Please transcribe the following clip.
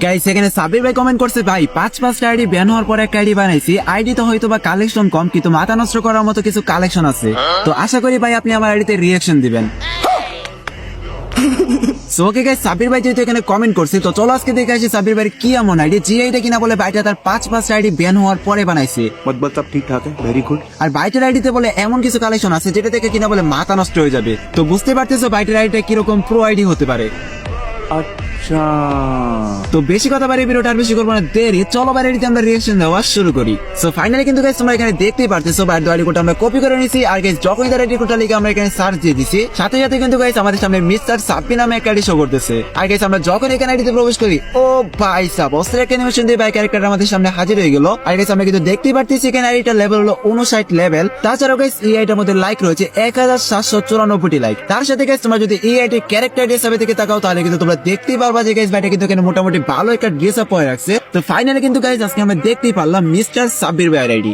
Guys এখানে সাবির ভাই comment করছে, ভাই 5-5টা আইডি ব্যান হওয়ার পর একটা আইডি বানাইছি। আইডি তো হয়তো বা কালেকশন কম, কিন্তু মাথা নষ্ট করার মতো কিছু কালেকশন আছে। তো আশা করি ভাই আপনি আমার আইডিতে রিঅ্যাকশন দিবেন। সো ওকে গাইস, সাবির ভাই যেহেতু এখানে কমেন্ট করছে, তো চলো আজকে দেখে আসি সাবির ভাই কি এমন আইডি যে আইডি কিনা বলে ভাইটা তার 5-5টা আইডি ব্যান হওয়ার পরে বানাইছে। मतलब सब ठीक ठाक है, वेरी गुड। আর বাইটের আইডিতে বলে এমন কিছু কালেকশন আছে যেটা থেকে কিনা বলে মাথা নষ্ট হয়ে যাবে। তো বুঝতে পারতেছো বাইটের আইডিটা কিরকম প্রো আইডি হতে পারে। अच्छा তো বেশি কথা বাড়ি ভিডিওটা আর বেশি করবো না, দেরি চলো বাইরে আমরা রিঅ্যাকশন দেওয়া শুরু করি। সো ফাইনালি কিন্তু গাইস তোমরা এখানে দেখতেই পারতেছো বাইরের আইডি কোডটা আমরা কপি করে নিয়েছি। আর গাইস যখনই তার আইডি কোডটা লিখে আমরা এখানে সার্চ দিয়ে দিছি, সাথে সাথে কিন্তু গাইস আমাদের সামনে মিস্টার সাব্বি নামে একটা আইডি শো করতেছে। আর গাইস আমরা যখন এখানে আইডিতে প্রবেশ করি, ও ভাই সাব অস্ত্রের একটা অ্যানিমেশন দিয়ে ভাই ক্যারেক্টার আমাদের সামনে হাজির হয়ে গেল। আর গাইস আমরা কিন্তু দেখতেই পারতেছি এখানে আইডিটা লেভেল হলো 59 লেভেল। তাছাড়াও গাইস এই আইডির মধ্যে লাইক রয়েছে 1794টি লাইক। তার সাথে গাইস তোমরা যদি এই আইডির ক্যারেক্টার হিসেবে থেকে তাকাও, তাহলে কিন্তু তোমরা দেখতেই পারবা যে গাইস ভাইটা কিন্তু এখানে মোটামুটি ভালো একটা ড্রেস আপ পরে রাখছে। তো ফাইনালি কিন্তু গাইস আজকে আমরা দেখতেই পারলাম মিস্টার সাব্বির ভাইয়ের আইডি।